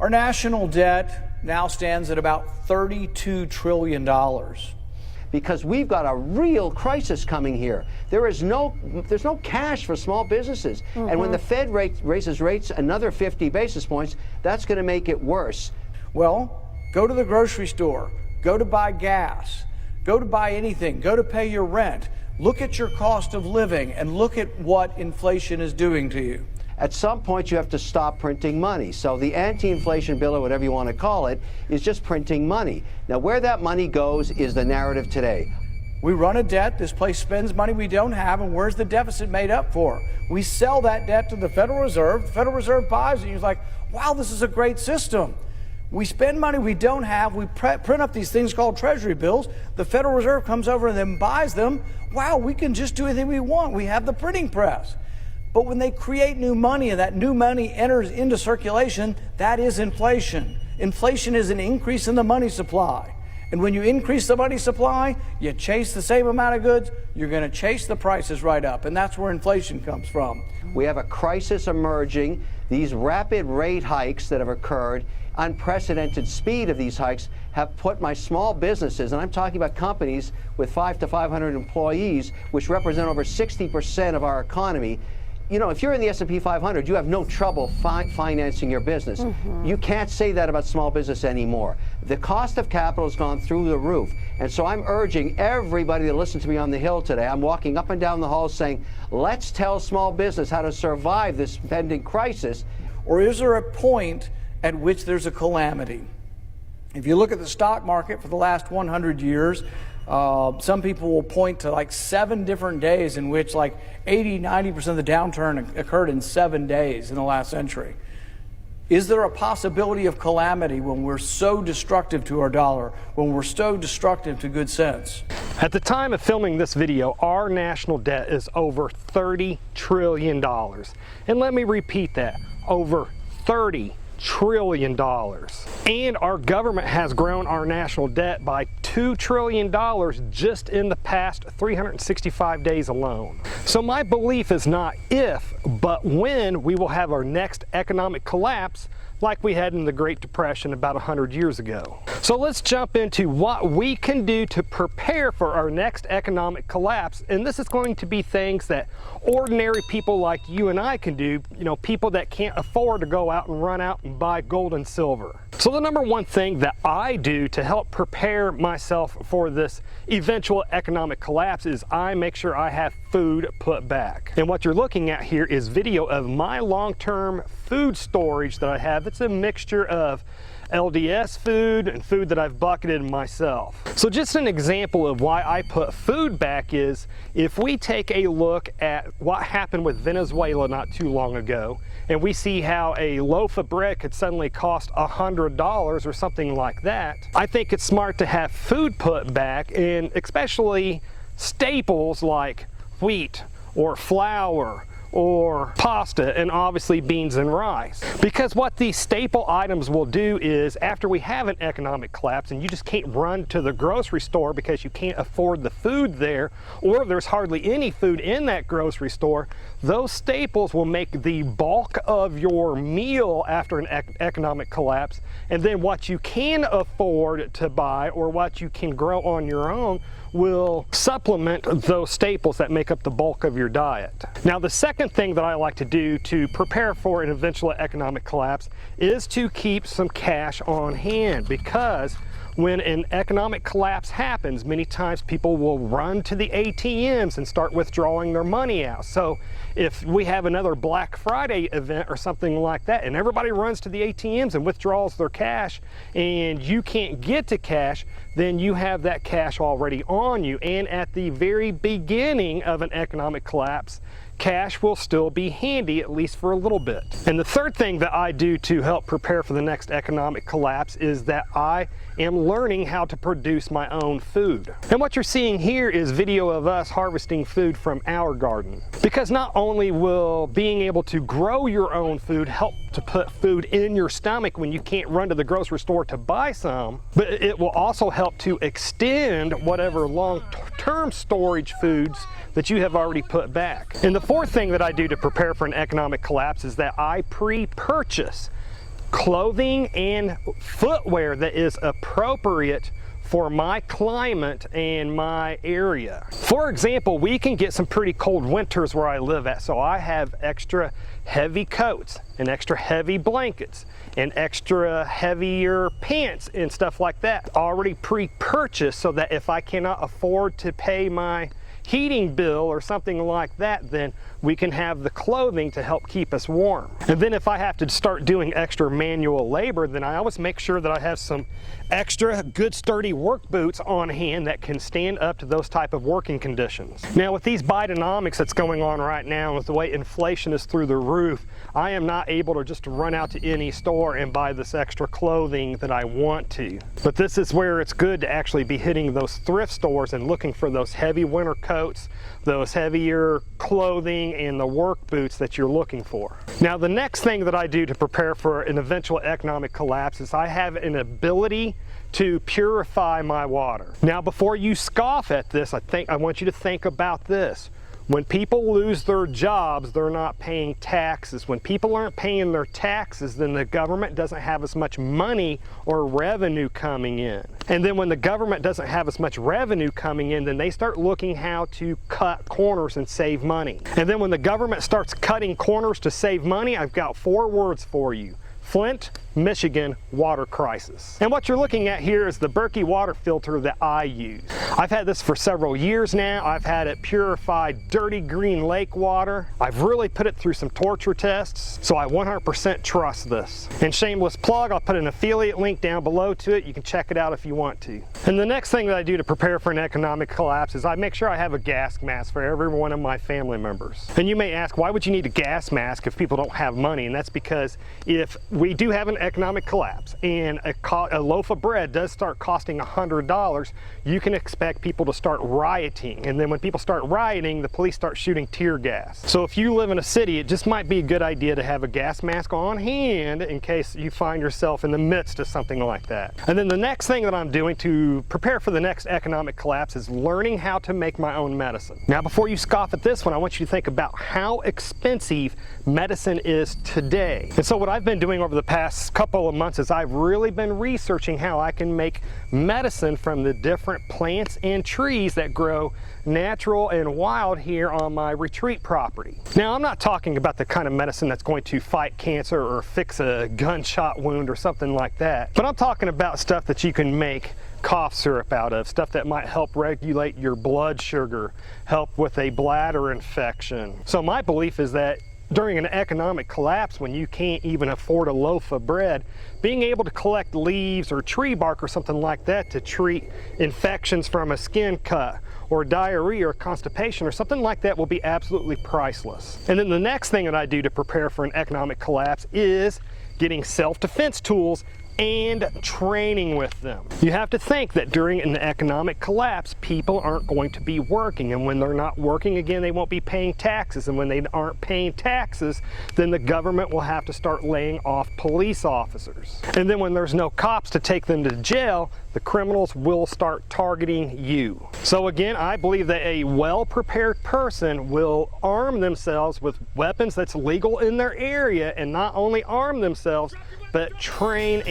Our national debt now stands at about $32 trillion. Because we've got a real crisis coming here. There's no cash for small businesses. And when the Fed raises rates another 50 basis points, that's going to make it worse. Well, go to the grocery store, go to buy gas, go to buy anything, go to pay your rent. Look at your cost of living and look at what inflation is doing to you. At some point, you have to stop printing money. So the anti-inflation bill, or whatever you want to call it, is just printing money. Now, where that money goes is the narrative today. We run a debt, this place spends money we don't have, and where's the deficit made up for? We sell that debt to the Federal Reserve, the Federal Reserve buys it, and you're like, wow, this is a great system. We spend money we don't have, we print up these things called treasury bills, the Federal Reserve comes over and then buys them. Wow, we can just do anything we want, we have the printing press. But when they create new money and that new money enters into circulation, that is inflation. Inflation is an increase in the money supply. And when you increase the money supply, you chase the same amount of goods, you're going to chase the prices right up. And that's where inflation comes from. We have a crisis emerging. These rapid rate hikes that have occurred, unprecedented speed of these hikes, have put my small businesses, and I'm talking about companies with 500 to 500 employees, which represent over 60% of our economy. You know, if you're in the S&P 500, you have no trouble financing your business. You can't say that about small business anymore. The cost of capital has gone through the roof. And so I'm urging everybody to listen to me on the Hill today. I'm walking up and down the hall saying, let's tell small business how to survive this pending crisis. Or is there a point at which there's a calamity? If you look at the stock market for the last 100 years, some people will point to like 7 different days in which like 80–90% of the downturn occurred in 7 days in the last century. Is there a possibility of calamity when we're so destructive to our dollar, when we're so destructive to good sense? At the time of filming this video, our national debt is over $30 trillion. And let me repeat that, over $30 trillion. And our government has grown our national debt by $2 trillion just in the past 365 days alone. So my belief is not if, but when we will have our next economic collapse like we had in the Great Depression about 100 years ago. So let's jump into what we can do to prepare for our next economic collapse. And this is going to be things that ordinary people like you and I can do, you know, people that can't afford to go out and run out and buy gold and silver. So the number one thing that I do to help prepare myself for this eventual economic collapse is I make sure I have food put back. And what you're looking at here is video of my long-term food storage that I have. It's a mixture of LDS food and food that I've bucketed myself. So just an example of why I put food back is if we take a look at what happened with Venezuela not too long ago, and we see how a loaf of bread could suddenly cost $100 or something like that, I think it's smart to have food put back, and especially staples like wheat or flour or pasta, and obviously beans and rice. Because what these staple items will do is, after we have an economic collapse and you just can't run to the grocery store because you can't afford the food there, or there's hardly any food in that grocery store, those staples will make the bulk of your meal after an economic collapse. And then what you can afford to buy or what you can grow on your own will supplement those staples that make up the bulk of your diet. Now, the second thing that I like to do to prepare for an eventual economic collapse is to keep some cash on hand, because when an economic collapse happens, many times people will run to the ATMs and start withdrawing their money out. So if we have another Black Friday event or something like that, and everybody runs to the ATMs and withdraws their cash, and you can't get to cash, then you have that cash already on you. And at the very beginning of an economic collapse, cash will still be handy, at least for a little bit. And the third thing that I do to help prepare for the next economic collapse is that I am learning how to produce my own food. And what you're seeing here is video of us harvesting food from our garden. Because not only will being able to grow your own food help to put food in your stomach when you can't run to the grocery store to buy some, but it will also help to extend whatever long-term storage foods that you have already put back. And the fourth thing that I do to prepare for an economic collapse is that I pre-purchase clothing and footwear that is appropriate for my climate and my area. For example, we can get some pretty cold winters where I live at, so I have extra heavy coats and extra heavy blankets and extra heavier pants and stuff like that already pre-purchased, so that if I cannot afford to pay my heating bill or something like that, then we can have the clothing to help keep us warm. And then if I have to start doing extra manual labor, then I always make sure that I have some extra good sturdy work boots on hand that can stand up to those type of working conditions. Now with these Bidenomics that's going on right now, with the way inflation is through the roof, I am not able to just run out to any store and buy this extra clothing that I want to. But this is where it's good to actually be hitting those thrift stores and looking for those heavy winter coats, those heavier clothing, and the work boots that you're looking for. Now the next thing that I do to prepare for an eventual economic collapse is I have an ability to purify my water. Now before you scoff at this, I want you to think about this. When people lose their jobs, they're not paying taxes. When people aren't paying their taxes, then the government doesn't have as much money or revenue coming in. And then when the government doesn't have as much revenue coming in, then they start looking how to cut corners and save money. And then when the government starts cutting corners to save money, I've got 4 words for you: Flint, Michigan water crisis. And what you're looking at here is the Berkey water filter that I use. I've had this for several years now. I've had it purify dirty green lake water. I've really put it through some torture tests, so I 100% trust this. And shameless plug, I'll put an affiliate link down below to it. You can check it out if you want to. And the next thing that I do to prepare for an economic collapse is I make sure I have a gas mask for every one of my family members. And you may ask, why would you need a gas mask if people don't have money? And that's because if we do have an economic collapse and a loaf of bread does start costing $100, you can expect people to start rioting. And then when people start rioting, the police start shooting tear gas. So if you live in a city, it just might be a good idea to have a gas mask on hand in case you find yourself in the midst of something like that. And then the next thing that I'm doing to prepare for the next economic collapse is learning how to make my own medicine. Now before you scoff at this one, I want you to think about how expensive medicine is today. And so what I've been doing over the past couple of months is I've really been researching how I can make medicine from the different plants and trees that grow natural and wild here on my retreat property. Now I'm not talking about the kind of medicine that's going to fight cancer or fix a gunshot wound or something like that, but I'm talking about stuff that you can make cough syrup out of, stuff that might help regulate your blood sugar, help with a bladder infection. So my belief is that during an economic collapse, when you can't even afford a loaf of bread, being able to collect leaves or tree bark or something like that to treat infections from a skin cut or diarrhea or constipation or something like that will be absolutely priceless. And then the next thing that I do to prepare for an economic collapse is getting self-defense tools and training with them. You have to think that during an economic collapse, people aren't going to be working, and when they're not working again, they won't be paying taxes, and when they aren't paying taxes, then the government will have to start laying off police officers. And then when there's no cops to take them to jail, the criminals will start targeting you. So again, I believe that a well-prepared person will arm themselves with weapons that's legal in their area, and not only arm themselves, but train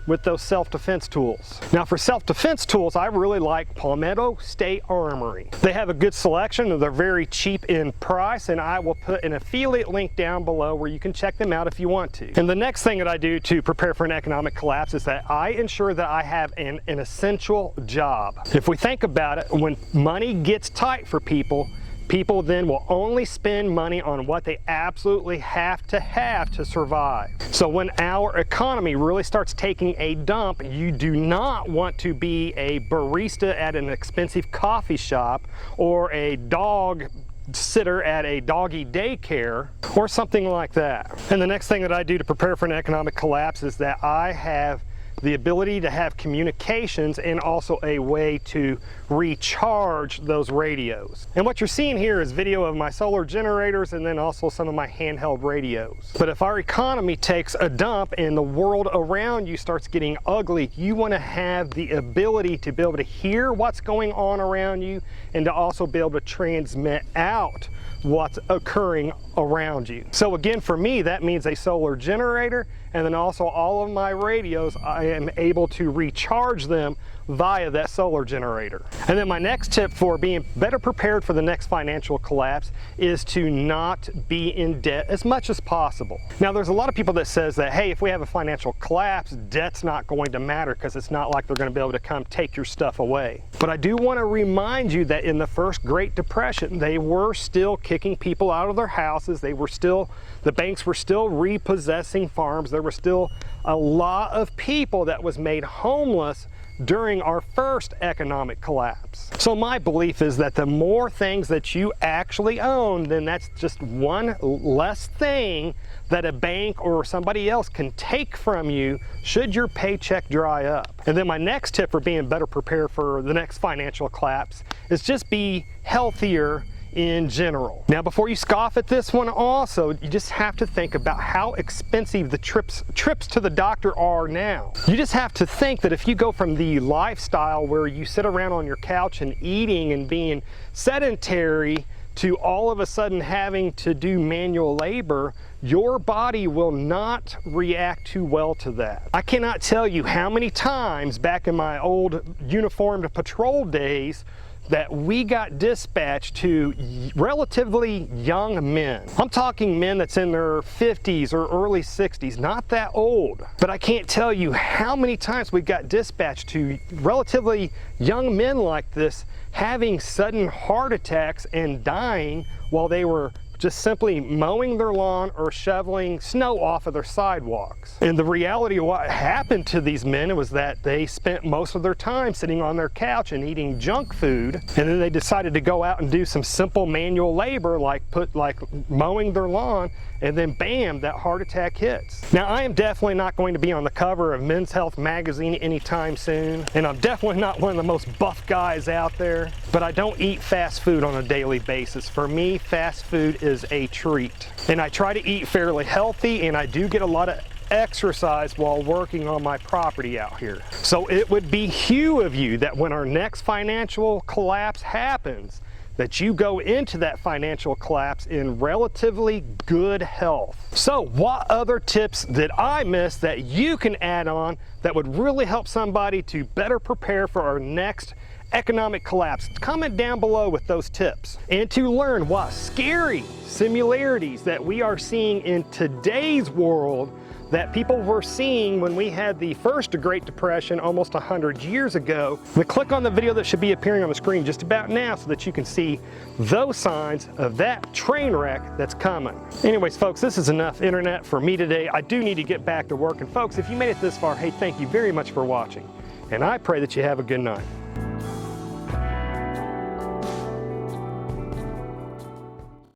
with those self-defense tools. Now for self-defense tools, I really like Palmetto State Armory. They have a good selection and they're very cheap in price, and I will put an affiliate link down below where you can check them out if you want to. And the next thing that I do to prepare for an economic collapse is that I ensure that I have an essential job. If we think about it, when money gets tight for people then will only spend money on what they absolutely have to survive. So when our economy really starts taking a dump, you do not want to be a barista at an expensive coffee shop or a dog sitter at a doggy daycare or something like that. And the next thing that I do to prepare for an economic collapse is that I have the ability to have communications and also a way to recharge those radios. And what you're seeing here is video of my solar generators and then also some of my handheld radios. But if our economy takes a dump and the world around you starts getting ugly, you want to have the ability to be able to hear what's going on around you and to also be able to transmit out what's occurring around you. So again, for me, that means a solar generator, and then also all of my radios, I am able to recharge them via that solar generator. And then my next tip for being better prepared for the next financial collapse is to not be in debt as much as possible. Now, there's a lot of people that says that, hey, if we have a financial collapse, debt's not going to matter because it's not like they're going to be able to come take your stuff away. But I do want to remind you that in the first Great Depression, they were still kicking people out of their houses. The banks were still repossessing farms. There were still a lot of people that was made homeless during our first economic collapse. So my belief is that the more things that you actually own, then that's just one less thing that a bank or somebody else can take from you should your paycheck dry up. And then my next tip for being better prepared for the next financial collapse is just be healthier in general. Now, before you scoff at this one also, you just have to think about how expensive the trips to the doctor are now. You just have to think that if you go from the lifestyle where you sit around on your couch and eating and being sedentary to all of a sudden having to do manual labor, your body will not react too well to that. I cannot tell you how many times back in my old uniformed patrol days that we got dispatched to relatively young men. I'm talking men that's in their 50s or early 60s, not that old. But I can't tell you how many times we got dispatched to relatively young men like this having sudden heart attacks and dying while they were just simply mowing their lawn or shoveling snow off of their sidewalks. And the reality of what happened to these men was that they spent most of their time sitting on their couch and eating junk food, and then they decided to go out and do some simple manual labor like mowing their lawn, and then bam, that heart attack hits. Now, I am definitely not going to be on the cover of Men's Health magazine anytime soon, and I'm definitely not one of the most buff guys out there, but I don't eat fast food on a daily basis. For me, fast food is a treat. And I try to eat fairly healthy, and I do get a lot of exercise while working on my property out here. So it would behoove of you that when our next financial collapse happens, that you go into that financial collapse in relatively good health. So what other tips did I miss that you can add on that would really help somebody to better prepare for our next economic collapse? Comment down below with those tips. And to learn what scary similarities that we are seeing in today's world that people were seeing when we had the first Great Depression almost 100 years ago, then click on the video that should be appearing on the screen just about now so that you can see those signs of that train wreck that's coming. Anyways, folks, this is enough internet for me today. I do need to get back to work. And folks, if you made it this far, hey, thank you very much for watching. And I pray that you have a good night.